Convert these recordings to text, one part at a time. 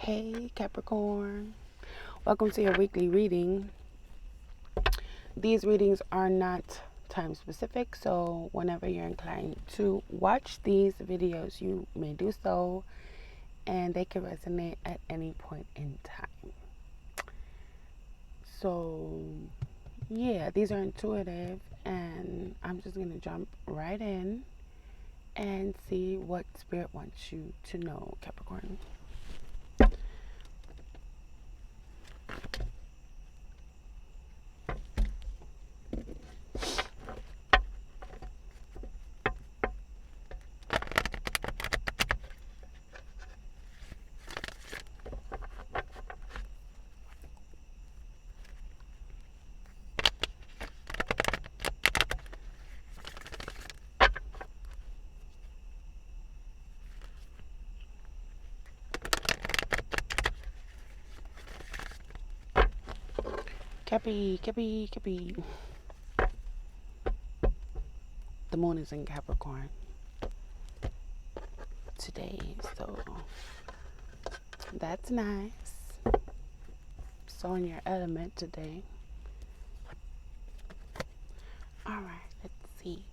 Hey Capricorn, welcome to your weekly reading. These readings are not time specific, so whenever you're inclined to watch these videos, you may do so, and they can resonate at any point in time. So, yeah, these are intuitive, and I'm just going to jump right in and see what Spirit wants you to know, Capricorn. Cappy. The moon is in Capricorn today, so that's nice. So in your element today. All right, let's see.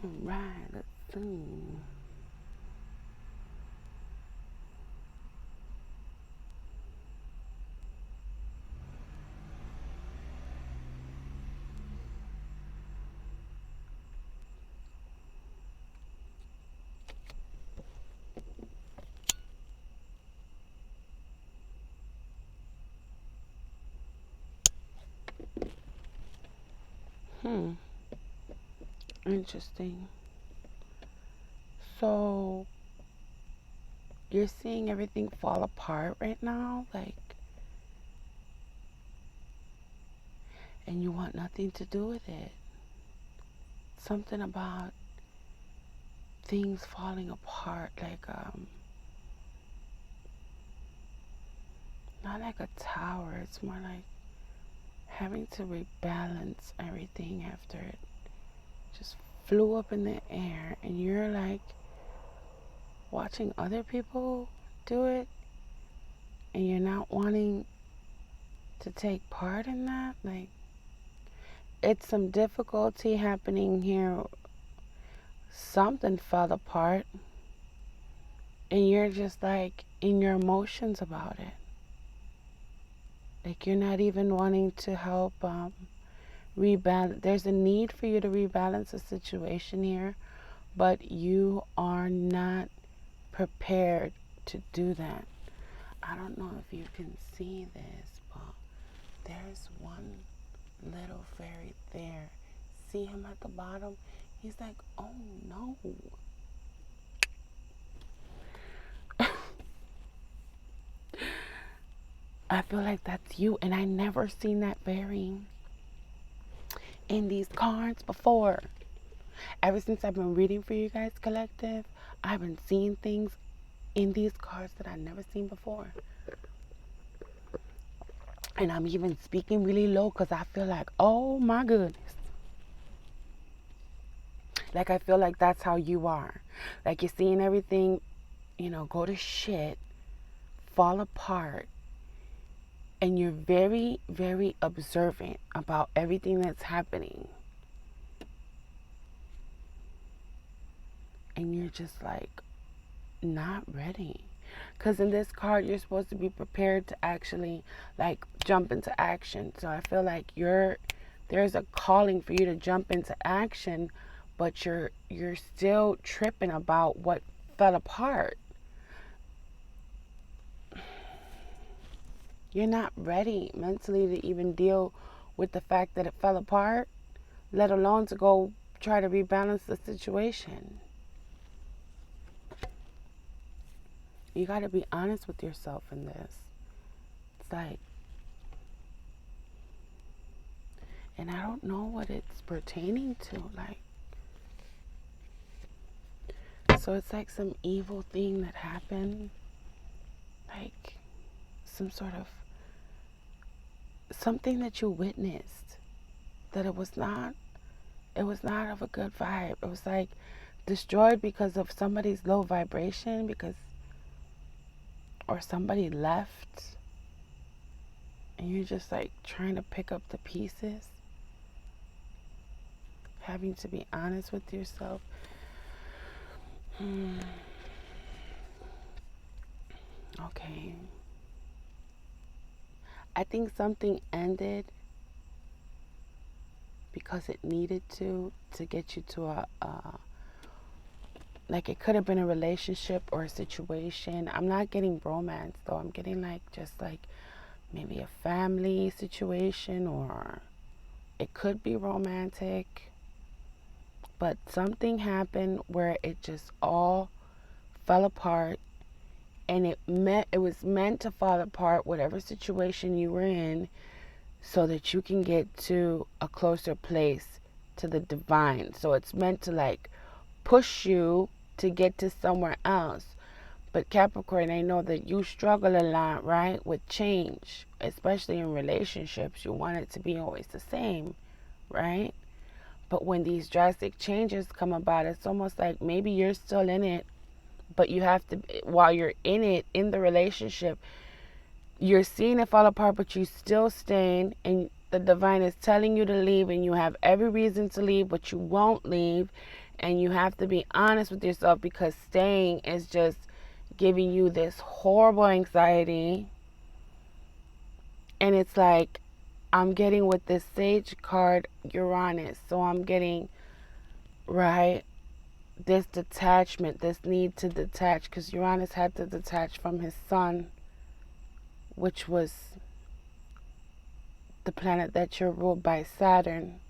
All right, let's see. Interesting. So you're seeing everything fall apart right now, like, and you want nothing to do with it. Something about things falling apart, like not like a tower. It's more like having to rebalance everything after it just flew up in the air, and you're like watching other people do it, and you're not wanting to take part in that. Like, it's some difficulty happening here. Something fell apart, and you're just like in your emotions about it. Like, you're not even wanting to help rebalance. There's a need for you to rebalance the situation here, but you are not prepared to do that. I don't know if you can see this, but there's one little fairy there. See him at the bottom? He's like, oh no. I feel like that's you, and I never seen that fairy in these cards before. Ever since I've been reading for you guys, collective, I've been seeing things in these cards that I've never seen before. And I'm even speaking really low because I feel like, oh my goodness. Like, I feel like that's how you are. Like, you're seeing everything, go to shit, fall apart. And you're very, very observant about everything that's happening. And you're just like, not ready. Because in this card, you're supposed to be prepared to actually, like, jump into action. So I feel like there's a calling for you to jump into action, but you're still tripping about what fell apart. You're not ready mentally to even deal with the fact that it fell apart, let alone to go try to rebalance the situation. You got to be honest with yourself in this. It's like, and I don't know what it's pertaining to. Like, so it's like some evil thing that happened, like some sort of something that you witnessed, that it was not of a good vibe. It was like destroyed because of somebody's low vibration, because or somebody left, and you're just like trying to pick up the pieces, having to be honest with yourself. Okay. I think something ended because it needed to get you to a like, it could have been a relationship or a situation. I'm not getting romance though. I'm getting like just like maybe a family situation, or it could be romantic. But something happened where it just all fell apart, and it was meant to fall apart, whatever situation you were in, so that you can get to a closer place to the divine. So it's meant to like push you to get to somewhere else. But Capricorn, I know that you struggle a lot, right, with change, especially in relationships. You want it to be always the same, right? But when these drastic changes come about, it's almost like maybe you're still in it, but you have to, while you're in it, in the relationship, you're seeing it fall apart, but you still staying, and the divine is telling you to leave, and you have every reason to leave, but you won't leave. And you have to be honest with yourself, because staying is just giving you this horrible anxiety. And it's like, I'm getting with this Sage card, Uranus. So I'm getting, right, this detachment, this need to detach, because Uranus had to detach from his sun, which was the planet that you're ruled by, Saturn.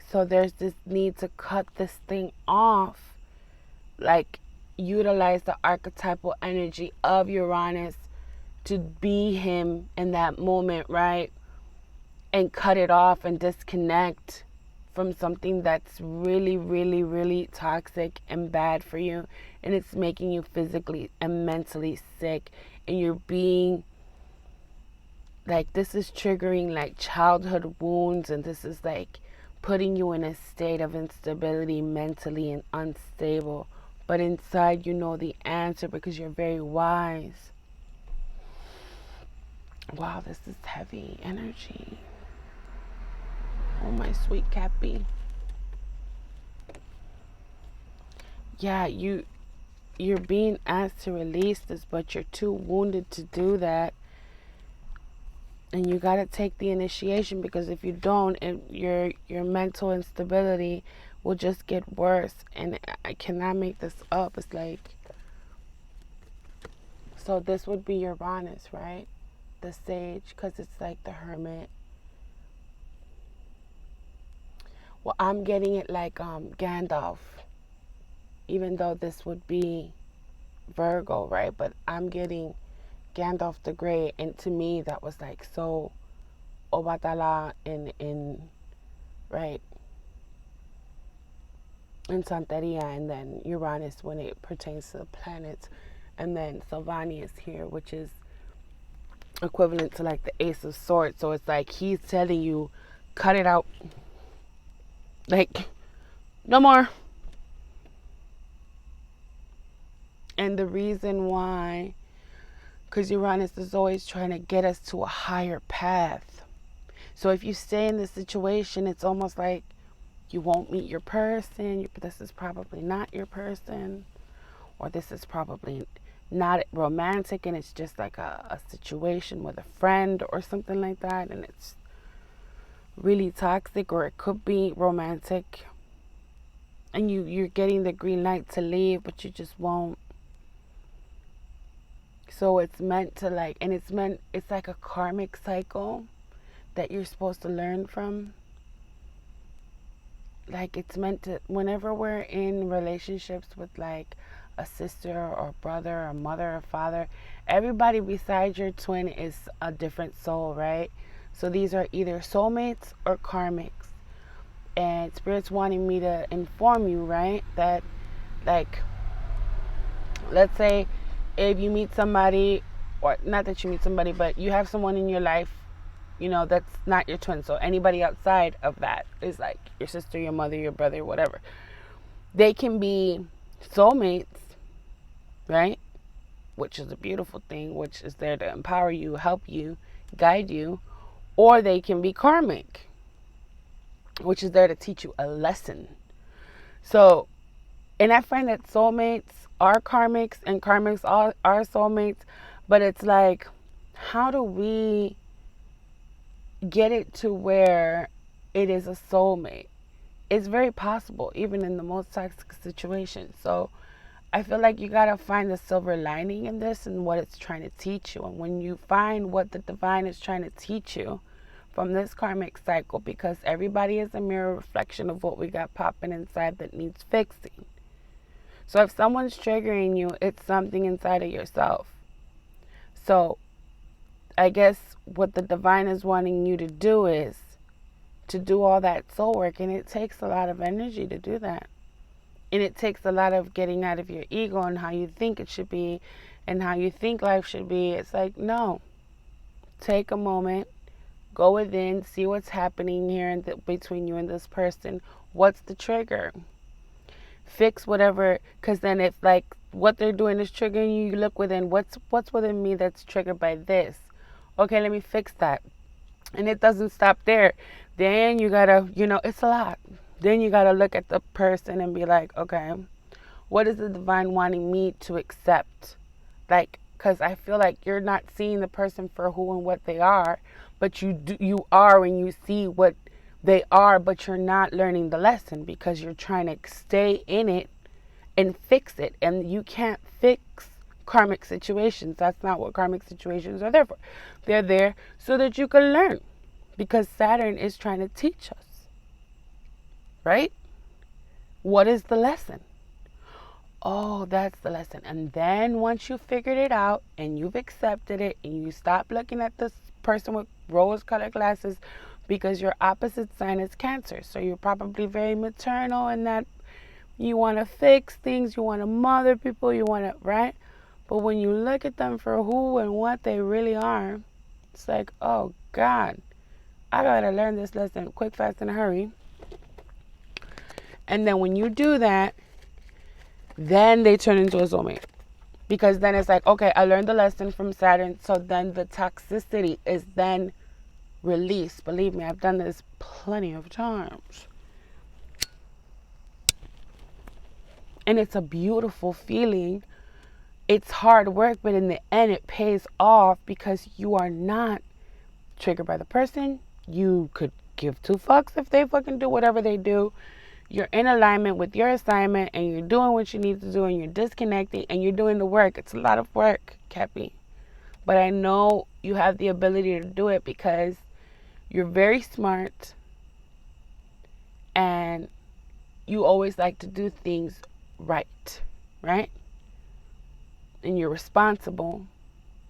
So there's this need to cut this thing off, like utilize the archetypal energy of Uranus to be him in that moment, right? And cut it off and disconnect from something that's really, really, really toxic and bad for you. And it's making you physically and mentally sick. And you're being like, this is triggering like childhood wounds, and this is like putting you in a state of instability mentally and unstable. But inside you know the answer, because you're very wise. Wow, this is heavy energy. Oh, my sweet Cappy. Yeah, you're being asked to release this, but you're too wounded to do that. And you got to take the initiation, because if you don't, your mental instability will just get worse. And I cannot make this up. It's like, so this would be Uranus, right? The Sage, because it's like the Hermit. Well, I'm getting it like Gandalf, even though this would be Virgo, right? But I'm getting Gandalf the Grey, and to me that was like so Obatala in right, in Santeria, and then Uranus when it pertains to the planets, and then Sylvani is here, which is equivalent to like the Ace of Swords. So it's like he's telling you, cut it out, like no more. And the reason why, because Uranus is always trying to get us to a higher path. So if you stay in this situation, it's almost like you won't meet your person. This is probably not your person, or this is probably not romantic, and it's just like a situation with a friend or something like that, and it's really toxic, or it could be romantic, and you're getting the green light to leave, but you just won't. So it's meant to like, and it's like a karmic cycle that you're supposed to learn from. Like it's meant to, whenever we're in relationships with like a sister or brother or mother or father, everybody besides your twin is a different soul, right? So these are either soulmates or karmics. And Spirit's wanting me to inform you, right? That like, let's say if you meet somebody, or not that you meet somebody, but you have someone in your life, that's not your twin. So anybody outside of that is like your sister, your mother, your brother, whatever. They can be soulmates, right? Which is a beautiful thing, which is there to empower you, help you, guide you. Or they can be karmic, which is there to teach you a lesson. So, and I find that soulmates are karmics and karmics are soulmates, but it's like, how do we get it to where it is a soulmate? It's very possible, even in the most toxic situations. So I feel like you gotta find the silver lining in this and what it's trying to teach you. And when you find what the divine is trying to teach you from this karmic cycle, because everybody is a mirror reflection of what we got popping inside that needs fixing. So if someone's triggering you, it's something inside of yourself. So I guess what the divine is wanting you to do is to do all that soul work, and it takes a lot of energy to do that. And it takes a lot of getting out of your ego and how you think it should be and how you think life should be. It's like, no. Take a moment, go within, see what's happening here between you and this person. What's the trigger? Fix whatever, because then if like what they're doing is triggering you, you look within, what's within me that's triggered by this? Okay, let me fix that. And it doesn't stop there. Then you gotta, it's a lot. Then you gotta look at the person and be like, okay, what is the divine wanting me to accept? Like, because I feel like you're not seeing the person for who and what they are, but you are when you see what they are, but you're not learning the lesson because you're trying to stay in it and fix it. And you can't fix karmic situations. That's not what karmic situations are there for. They're there so that you can learn, because Saturn is trying to teach us, right? What is the lesson? Oh, that's the lesson. And then once you figured it out and you've accepted it and you stop looking at this person with rose-colored glasses, because your opposite sign is Cancer. So you're probably very maternal in that you want to fix things, you want to mother people, you want to, right? But when you look at them for who and what they really are, it's like, oh God, I gotta learn this lesson quick, fast, in a hurry. And then when you do that, then they turn into a soulmate. Because then it's like, okay, I learned the lesson from Saturn, so then the toxicity is then released. Believe me, I've done this plenty of times. And it's a beautiful feeling. It's hard work, but in the end it pays off because you are not triggered by the person. You could give two fucks if they fucking do whatever they do. You're in alignment with your assignment and you're doing what you need to do and you're disconnecting and you're doing the work. It's a lot of work, Cappy. But I know you have the ability to do it because you're very smart and you always like to do things right? And you're responsible.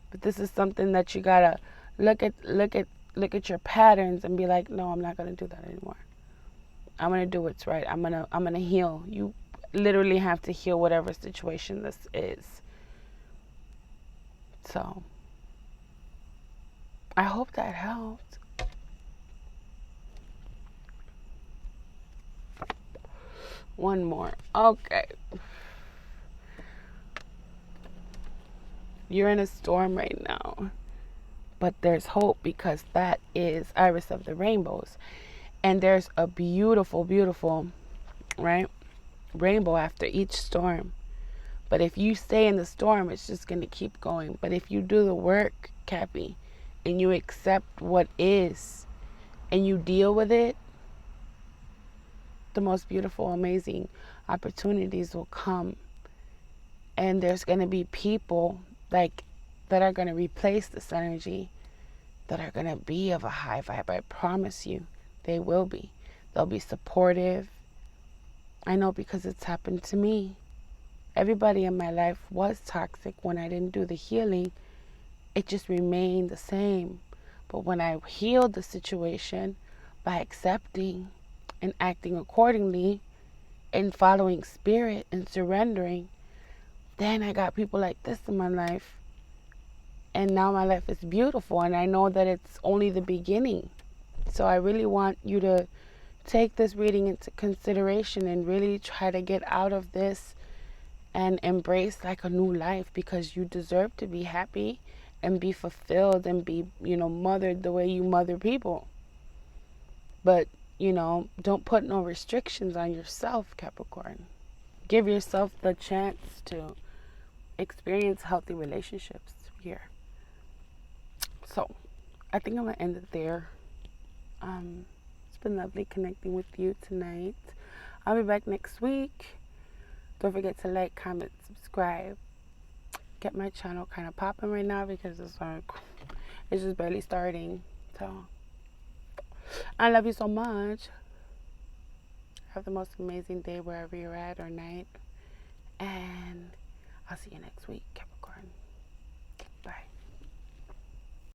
But this is something that you gotta look at your patterns and be like, no, I'm not gonna do that anymore. I'm gonna do what's right. I'm gonna heal. You literally have to heal whatever situation this is. So I hope that helped. One more. Okay. You're in a storm right now. But there's hope because that is Iris of the Rainbows. And there's a beautiful, beautiful, right, rainbow after each storm. But if you stay in the storm, it's just going to keep going. But if you do the work, Cappy, and you accept what is, and you deal with it, the most beautiful, amazing opportunities will come. And there's going to be people, like, that are going to replace this energy, that are going to be of a high vibe. I promise you, they will be. They'll be supportive. I know because it's happened to me. Everybody in my life was toxic. When I didn't do the healing, it just remained the same. But when I healed the situation by accepting and acting accordingly and following spirit and surrendering, then I got people like this in my life. And now my life is beautiful, and I know that it's only the beginning. So I really want you to take this reading into consideration and really try to get out of this and embrace like a new life, because you deserve to be happy and be fulfilled and be, mothered the way you mother people. But, don't put no restrictions on yourself, Capricorn. Give yourself the chance to experience healthy relationships here. So, I think I'm going to end it there. It's been lovely connecting with you tonight. I'll be back next week. Don't forget to like, comment, subscribe. Get my channel kind of popping right now because it's just barely starting. So, I love you so much. Have the most amazing day wherever you're at, or night. And I'll see you next week.